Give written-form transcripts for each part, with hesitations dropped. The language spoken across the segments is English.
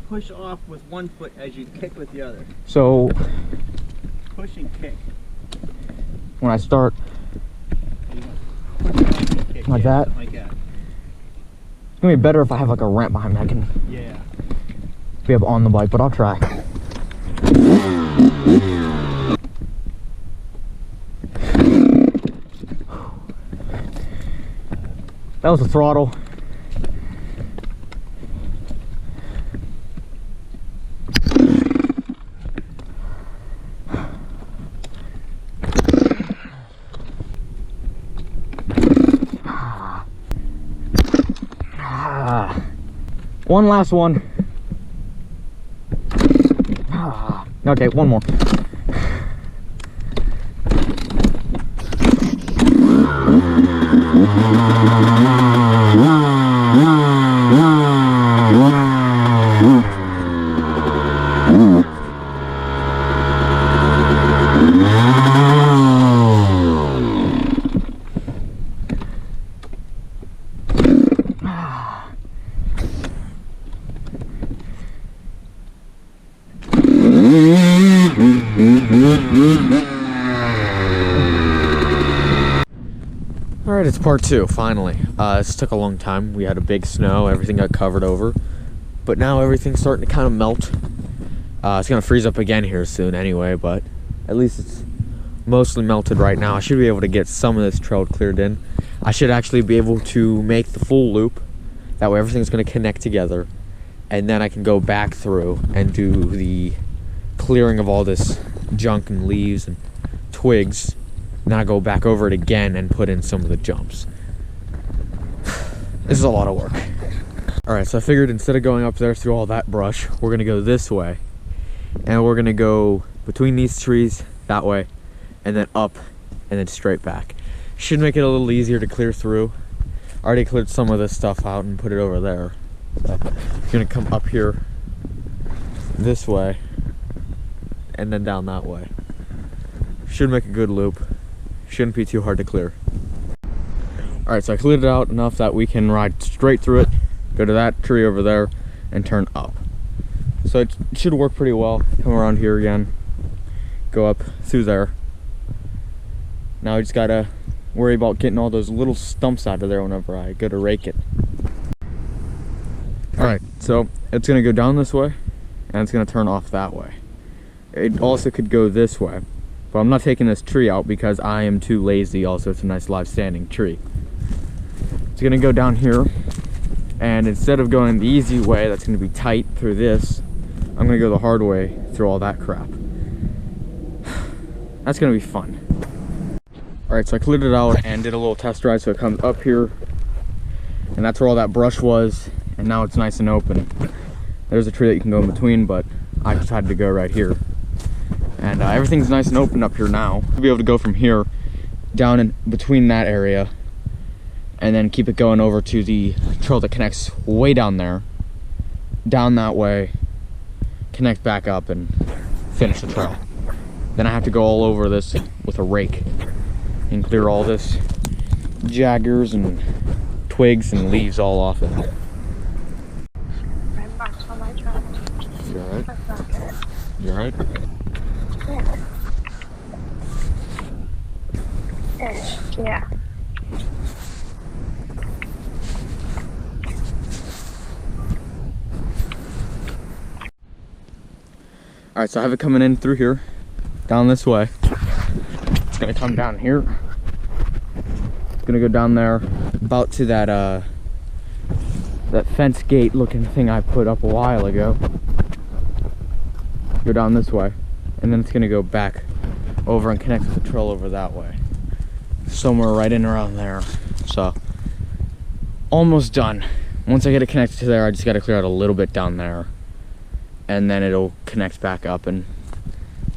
Push off with one foot as you kick with the other. So push and kick. When I start Kick, like yeah, that, like that. It's gonna be better if I have like a ramp behind me. I can be up on the bike, but I'll try. That was the throttle. One last one. Okay, one more. Alright, it's part two, finally. This took a long time. We had a big snow, everything got covered over. But now everything's starting to kind of melt. It's going to freeze up again here soon anyway, but at least it's mostly melted right now. I should be able to get some of this trail cleared in. I should actually be able to make the full loop. That way everything's going to connect together. And then I can go back through and do the clearing of all this junk and leaves and twigs. And then I go back over it again and put in some of the jumps. This is a lot of work. Alright, so I figured instead of going up there through all that brush, we're going to go this way. And we're going to go between these trees, that way, and then up, and then straight back. Should make it a little easier to clear through. I already cleared some of this stuff out and put it over there. So I'm going to come up here this way, and then down that way. Should make a good loop. Shouldn't be too hard to clear. Alright, so I cleared it out enough that we can ride straight through it, go to that tree over there, and turn up. So it should work pretty well. Come around here again, go up through there. Now I just gotta worry about getting all those little stumps out of there whenever I go to rake it. Alright, so it's gonna go down this way, and it's gonna turn off that way. It also could go this way. But I'm not taking this tree out because I am too lazy. Also, it's a nice live standing tree. It's gonna go down here, and instead of going the easy way that's gonna be tight through this, I'm gonna go the hard way through all that crap. That's gonna be fun. All right, so I cleared it out and did a little test ride. So it comes up here, and that's where all that brush was, and now it's nice and open. There's a tree that you can go in between, but I decided to go right here. And everything's nice and open up here now. We'll be able to go from here down in between that area, and then keep it going over to the trail that connects way down there, down that way, connect back up and finish the trail. Then I have to go all over this with a rake and clear all this jaggers and twigs and leaves all off it. You alright? You alright? Yeah. Alright, so I have it coming in through here, down this way. It's gonna come down here. It's gonna go down there, about to that that fence gate looking thing I put up a while ago. Go down this way, and then it's gonna go back over and connect with the trail over that way. Somewhere right in around there. So, almost done. Once I get it connected to there, I just gotta clear out a little bit down there, and then it'll connect back up, and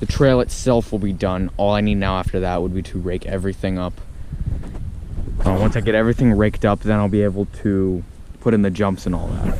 the trail itself will be done. All I need now after that would be to rake everything up. Once I get everything raked up, then I'll be able to put in the jumps and all that.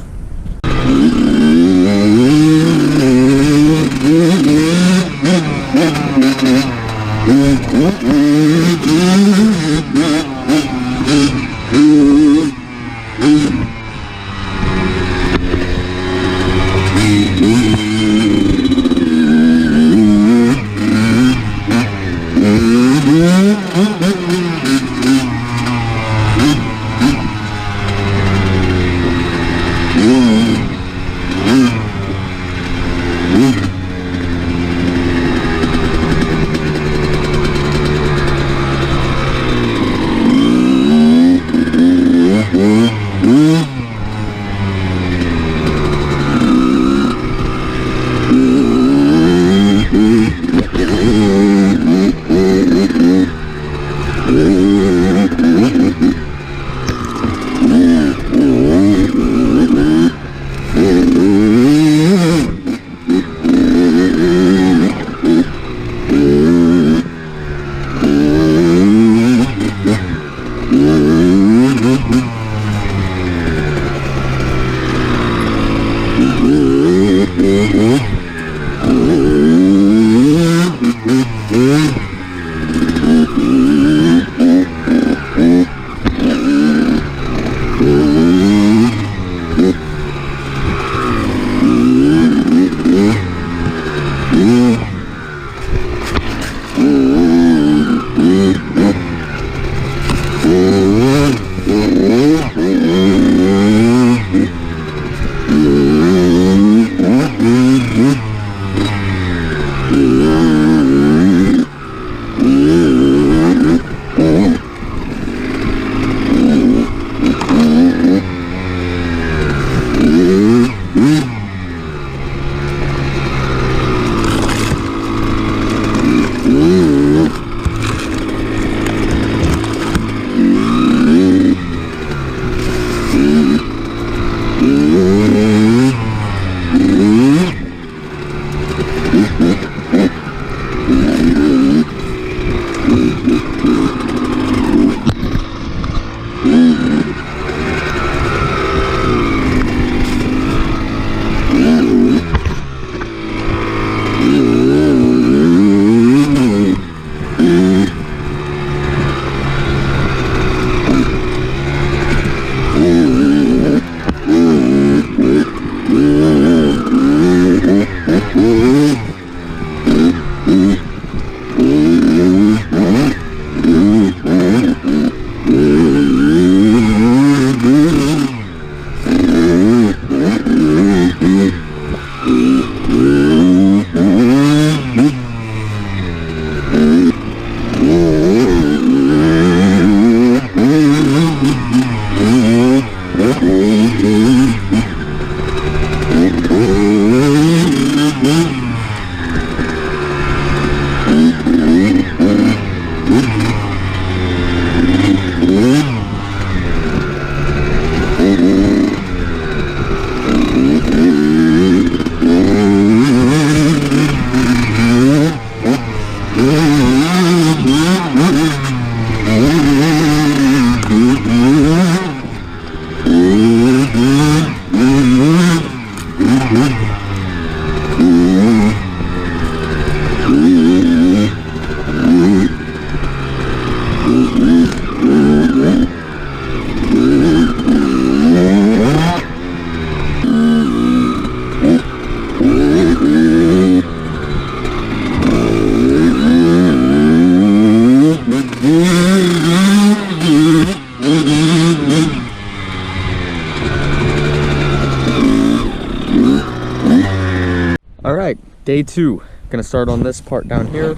day 2. Gonna start on this part down here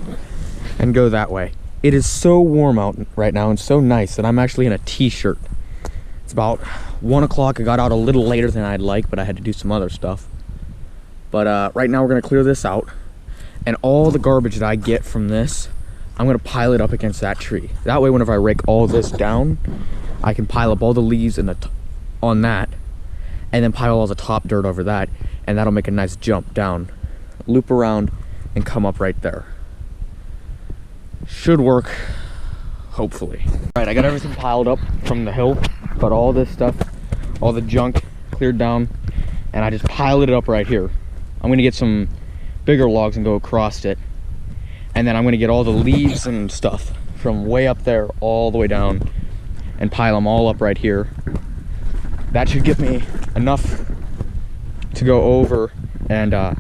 and go that way. It is so warm out right now and so nice that I'm actually in a t-shirt. It's about 1 o'clock. I got out a little later than I'd like, but I had to do some other stuff. But right now we're gonna clear this out, and all the garbage that I get from this, I'm gonna pile it up against that tree. That way, whenever I rake all this down, I can pile up all the leaves on that, and then pile all the top dirt over that, and that'll make a nice jump down, loop around, and come up right there. Should work, hopefully. All right, I got everything piled up from the hill, got all this stuff, all the junk cleared down, and I just piled it up right here. I'm gonna get some bigger logs and go across it, and then I'm gonna get all the leaves and stuff from way up there all the way down and pile them all up right here. That should get me enough to go over, and I'm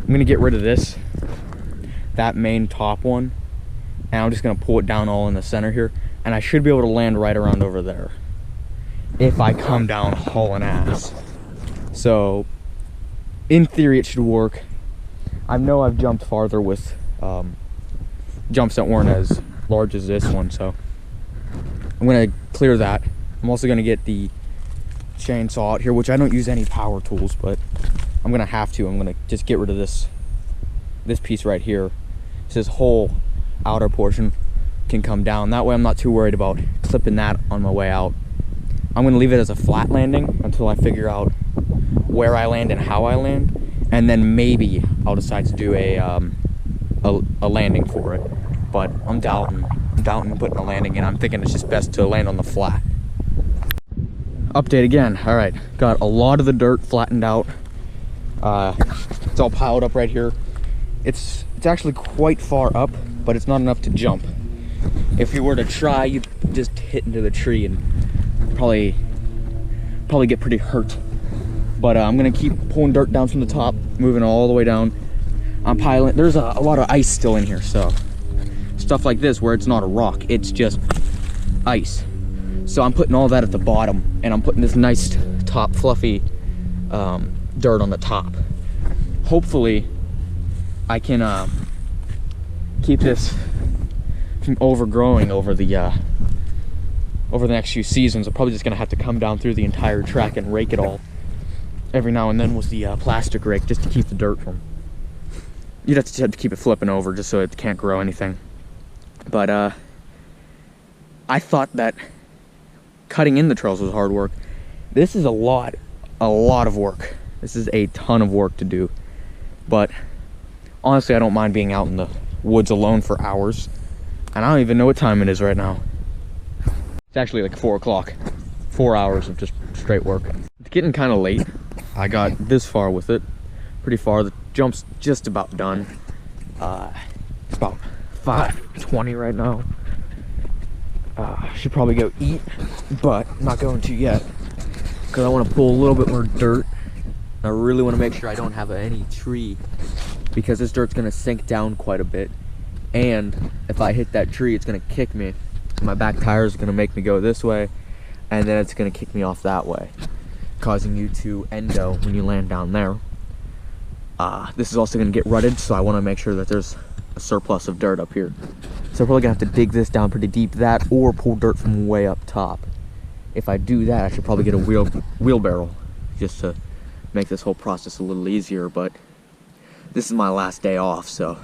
gonna get rid of that main top one, and I'm just gonna pull it down all in the center here, and I should be able to land right around over there if I come down hauling ass. So in theory it should work. I know I've jumped farther with jumps that weren't as large as this one, so I'm gonna clear that. I'm also gonna get the chainsaw out here, which I don't use any power tools, but I'm gonna have to. I'm gonna just get rid of this piece right here, so this whole outer portion can come down. That way I'm not too worried about clipping that on my way out. I'm gonna leave it as a flat landing until I figure out where I land and how I land, and then maybe I'll decide to do a landing for it. But I'm doubting putting a landing in. I'm thinking it's just best to land on the flat. Update again. All right, got a lot of the dirt flattened out. It's all piled up right here. It's actually quite far up, but it's not enough to jump. If you were to try, you'd just hit into the tree and probably get pretty hurt. But I'm gonna keep pulling dirt down from the top, moving all the way down. I'm piling. There's a lot of ice still in here, so stuff like this where it's not a rock, it's just ice. So I'm putting all that at the bottom, and I'm putting this nice top fluffy dirt on the top. Hopefully I can keep this from overgrowing over the next few seasons. I'm probably just gonna have to come down through the entire track and rake it all every now and then with the plastic rake, just to keep the dirt from. You'd have to keep it flipping over just so it can't grow anything. But I thought that cutting in the trails was hard work. This is a lot of work. This is a ton of work to do. But honestly, I don't mind being out in the woods alone for hours. And I don't even know what time it is right now. It's actually like 4 o'clock. 4 hours of just straight work. It's getting kind of late. I got this far with it. Pretty far. The jump's just about done. It's about 5:20 right now. Should probably go eat, but I'm not going to yet because I want to pull a little bit more dirt. I really want to make sure I don't have any tree, because this dirt's going to sink down quite a bit, and if I hit that tree, it's going to kick me. My back tire is going to make me go this way, and then it's going to kick me off that way, causing you to endo when you land down there. This is also going to get rutted, so I want to make sure that there's a surplus of dirt up here. So I'm probably going to have to dig this down pretty deep, that or pull dirt from way up top. If I do that, I should probably get a wheelbarrow just to make this whole process a little easier, but this is my last day off, so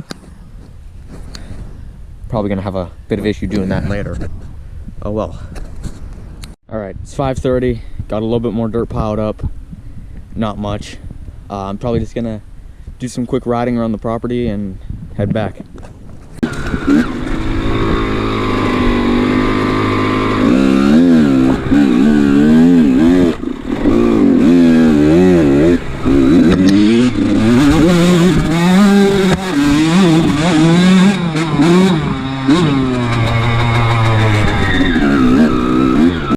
probably going to have a bit of issue doing that later. Oh well. Alright, it's 5:30, got a little bit more dirt piled up, not much. I'm probably just going to do some quick riding around the property and head back.